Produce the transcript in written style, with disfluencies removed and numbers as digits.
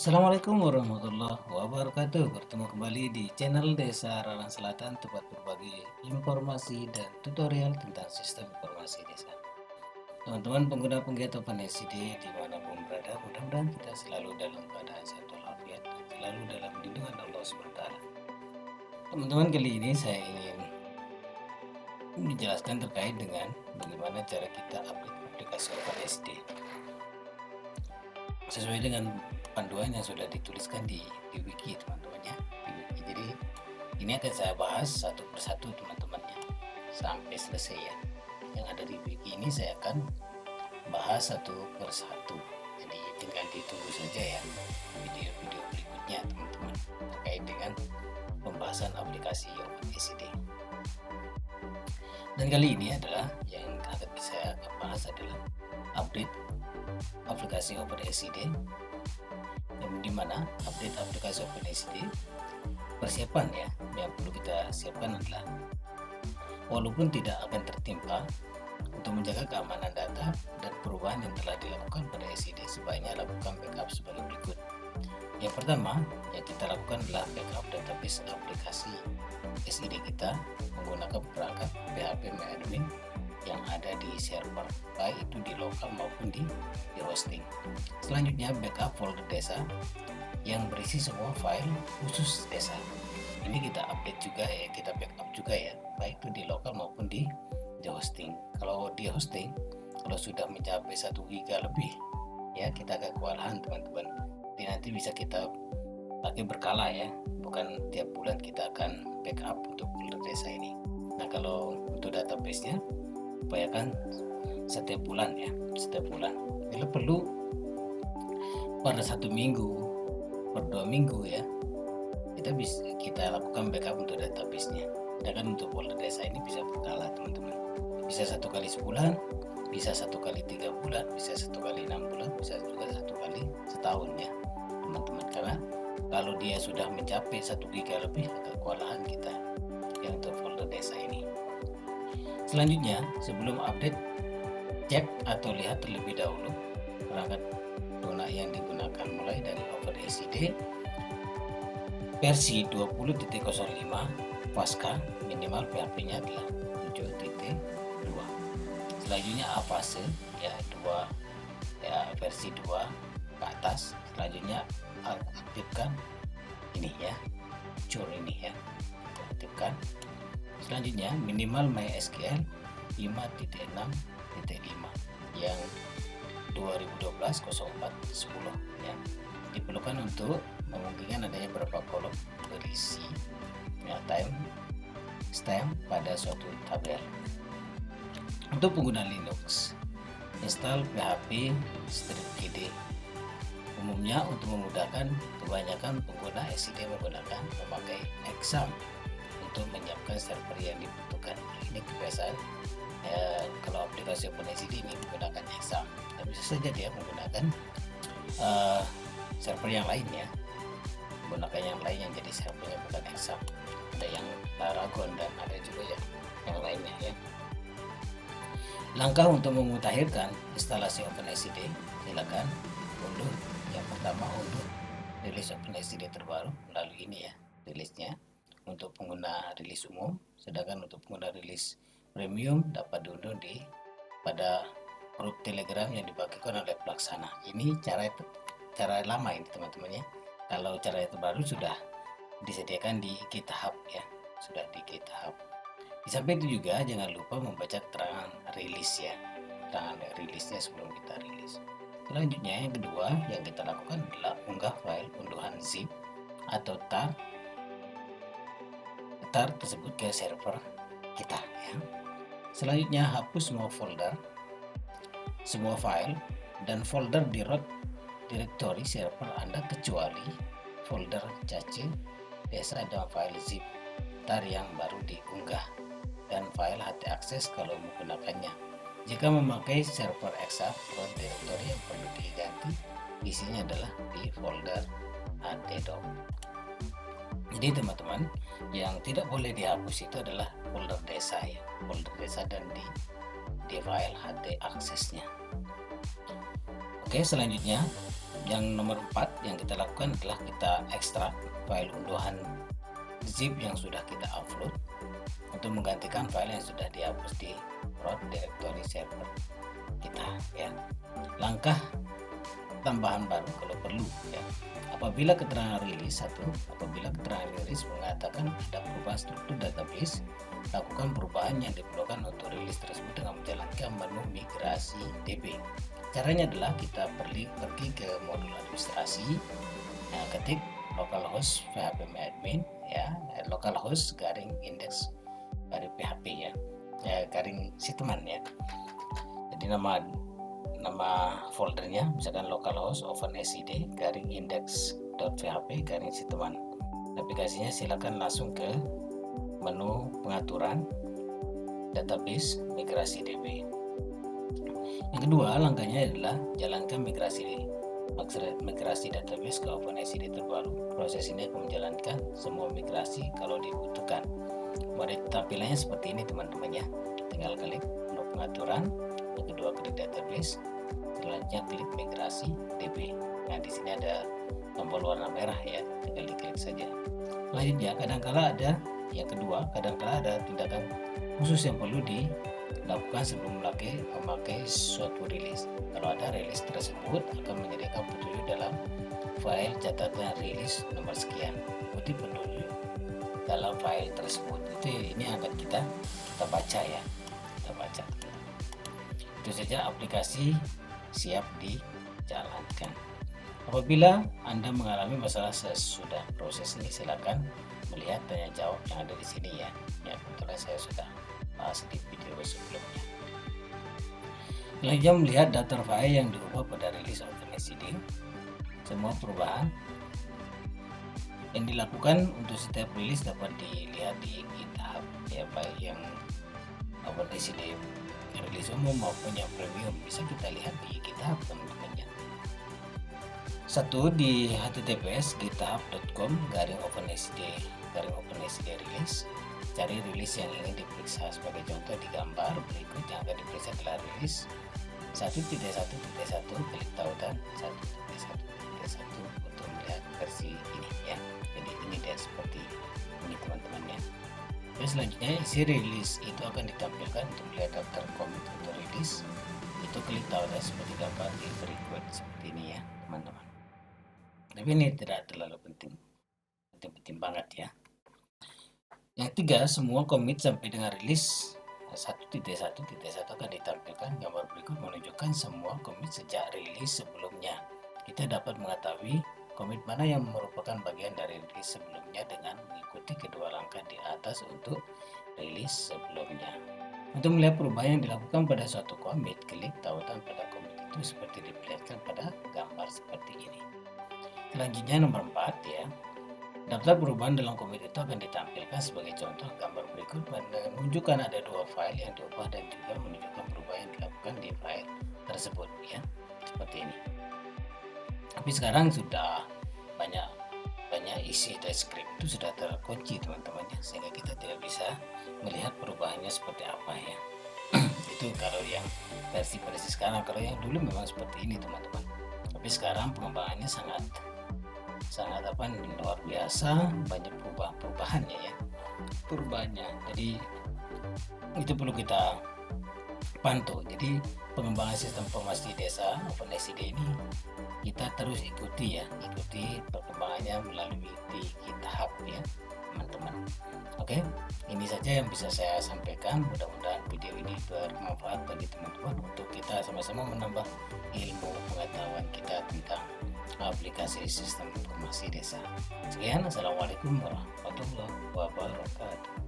Assalamualaikum warahmatullahi wabarakatuh. Bertemu kembali di channel Desa Ranah Selatan, tempat berbagi informasi dan tutorial tentang sistem informasi desa. Teman-teman pengguna penggiat OpenSCD dimanapun berada, mudah-mudahan kita selalu dalam keadaan sehat walafiat dan selalu dalam lindungan Allah SWT. Teman-teman, kali ini saya ingin menjelaskan terkait dengan bagaimana cara kita update aplikasi OpenSCD sesuai dengan panduan yang sudah dituliskan di wiki, teman-teman ya, di wiki. Jadi ini akan saya bahas satu persatu, teman-teman ya, sampai selesai ya. Yang ada di wiki ini saya akan bahas satu persatu. Jadi tinggal ditunggu saja ya video-video berikutnya, teman-teman, terkait dengan pembahasan aplikasi OpenSCD. Dan kali ini adalah yang akan saya bahas adalah update aplikasi OpenSCD, yang dimana update aplikasi OpenSCD persiapan ya yang perlu kita siapkan adalah, walaupun tidak akan tertimpa, untuk menjaga keamanan data dan perubahan yang telah dilakukan pada SCD, sebaiknya lakukan backup sebagai berikut. Yang pertama yang kita lakukan adalah backup database aplikasi SCD kita menggunakan perangkat PHP MyAdmin yang ada di server, baik itu di lokal maupun di hosting. Selanjutnya backup folder desa yang berisi semua file khusus desa. Ini kita update juga ya, kita backup juga ya, baik itu di lokal maupun di hosting. Kalau di hosting, kalau sudah mencapai 1 GB lebih ya, kita agak kewalahan, teman-teman. Jadi nanti bisa kita pakai berkala ya, bukan tiap bulan kita akan backup untuk folder desa ini. Nah, kalau untuk database-nya upayakan setiap bulan ya, setiap bulan. Bila perlu pada 1 minggu, per 2 minggu ya, kita lakukan backup untuk database-nya. Sedangkan untuk folder desa ini bisa berkala, teman-teman. Bisa 1 kali sebulan, bisa 1 kali 3 bulan, bisa 1 kali 6 bulan, bisa juga 1 kali setahun ya, teman-teman. Karena kalau dia sudah mencapai 1 GB lebih, agak kewalahan kita ya untuk folder desa ini. Selanjutnya, sebelum update, cek atau lihat terlebih dahulu perangkat lunak yang digunakan, mulai dari OpenSCD versi 20.05 pasca, minimal PHP-nya adalah 7.2. Selanjutnya Avast ya, 2 ya, versi 2 ke atas. Selanjutnya aktifkan ini ya, cure ini ya, aktifkan. Selanjutnya minimal MySQL 5.6.5 yang 2012-04-10 ya, diperlukan untuk memungkinkan adanya beberapa kolom berisi ya, timestamp pada suatu tabel. Untuk pengguna Linux, install PHP stripkd. Umumnya untuk memudahkan, kebanyakan pengguna SCD memakai exam untuk menyiapkan server yang dibutuhkan. Ini kebiasaan kalau aplikasi OpenSCD ini menggunakan exam, tapi bisa saja dia menggunakan server yang lain ya, menggunakan yang lain yang jadi servernya bukan exam. Ada yang Paragon dan ada juga yang lainnya ya. Langkah untuk memutakhirkan instalasi OpenSCD, silakan unduh. Yang pertama, unduh rilis OpenSCD terbaru melalui ini ya, rilisnya untuk pengguna rilis umum. Sedangkan untuk pengguna rilis premium dapat diunduh pada grup Telegram yang dibagikan oleh pelaksana. Ini cara lama ini, teman-teman ya. Kalau cara terbaru sudah disediakan di GitHub ya, sudah di GitHub. Di samping itu juga jangan lupa membaca keterangan rilis ya, keterangan rilisnya sebelum kita rilis. Selanjutnya yang kedua yang kita lakukan adalah unggah file unduhan zip atau tar tersebut ke server kita ya. Selanjutnya hapus semua file dan folder di root directory server Anda kecuali folder cache desa dan file zip tar yang baru diunggah dan file htaccess kalau menggunakannya. Jika memakai server exaf, root directory yang perlu diganti isinya adalah di folder htdoc. Jadi teman-teman, yang tidak boleh dihapus itu adalah folder desa ya, folder desa dan di file htaccess-nya. Oke, selanjutnya Yang nomor 4 yang kita lakukan adalah kita ekstrak file unduhan zip yang sudah kita upload untuk menggantikan file yang sudah dihapus di root directory server kita ya. Langkah tambahan baru kalau perlu ya. Apabila keterangan rilis mengatakan ada perubahan struktur database, lakukan perubahan yang diperlukan untuk rilis tersebut dengan menjalankan menu migrasi DB. Caranya adalah kita pergi ke modul administrasi, ketik localhost php-admin ya, localhost garing index garing php ya, garing citeman ya. Jadi nama foldernya misalkan localhost openacd garing index.php garing citeman. Aplikasinya silakan langsung ke menu pengaturan database migrasi DB. Yang kedua langkahnya adalah jalankan migrasi database ke openacd terbaru. Proses ini akan menjalankan semua migrasi kalau dibutuhkan. Model tampilannya seperti ini teman-teman ya. Tinggal klik menu pengaturan, yang kedua klik database, selanjutnya klik migrasi DB. Nah di sini ada tombol warna merah ya, tinggal diklik saja. Selanjutnya kadangkala ada tindakan khusus yang perlu dilakukan sebelum memakai suatu rilis. Kalau ada rilis tersebut akan menyediakan petunjuk dalam file catatan rilis nomor sekian. Ikuti petunjuk dalam file tersebut. Ini akan kita baca ya, kita baca. Itu saja, aplikasi siap dijalankan. Apabila Anda mengalami masalah sesudah proses ini, silakan melihat tanya jawab yang ada di sini ya. Ya, kebetulan saya sudah bahas di video sebelumnya. Selanjutnya melihat daftar file yang diubah pada rilis openacd. Semua perubahan yang dilakukan untuk setiap rilis dapat dilihat di GitHub ya, baik yang openacd rilis umum maupun yang premium bisa kita lihat di GitHub teman-teman ya. Satu di https github.com/openacd release. Cari rilis yang ingin diperiksa. Sebagai contoh di gambar berikut yang akan diperiksa adalah rilis 1.1.1, klik tautan 1.1.1 untuk melihat versi ini ya. Jadi ini dia seperti ini teman-teman ya. Terus selanjutnya isi rilis itu akan ditampilkan untuk melihat daftar commit untuk rilis. Itu klik tautan seperti gambar di berikut seperti ini ya teman-teman. Tapi ini tidak terlalu penting banget ya. Yang tiga, semua commit sampai dengan rilis 1.1.1 akan ditampilkan. Gambar berikut menunjukkan semua commit sejak rilis sebelumnya. Kita dapat mengetahui commit mana yang merupakan bagian dari rilis sebelumnya dengan mengikuti kedua langkah di atas untuk rilis sebelumnya. Untuk melihat perubahan yang dilakukan pada suatu commit, klik tautan pada commit itu seperti diperlihatkan pada gambar seperti ini. Selanjutnya nomor 4 ya. Daftar perubahan dalam commit itu akan ditampilkan sebagai contoh. Gambar berikut menunjukkan ada dua file yang diubah dan juga menunjukkan perubahan yang dilakukan di file tersebut ya, seperti ini. Tapi sekarang sudah banyak isi transkrip itu sudah terkunci teman-teman ya, sehingga kita tidak bisa melihat perubahannya seperti apa ya. Itu kalau yang versi sekarang. Kalau yang dulu memang seperti ini teman-teman, tapi sekarang pengembangannya sangat luar biasa, banyak perubahannya ya, jadi itu perlu kita pantau. Jadi pengembangan sistem informasi desa openacd ini kita terus ikuti perkembangannya melalui di GitHub ya teman-teman. Oke, ini saja yang bisa saya sampaikan. Mudah-mudahan video ini bermanfaat bagi teman-teman untuk kita sama-sama menambah ilmu pengetahuan kita tentang aplikasi sistem informasi desa. Sekian, assalamualaikum warahmatullahi wabarakatuh.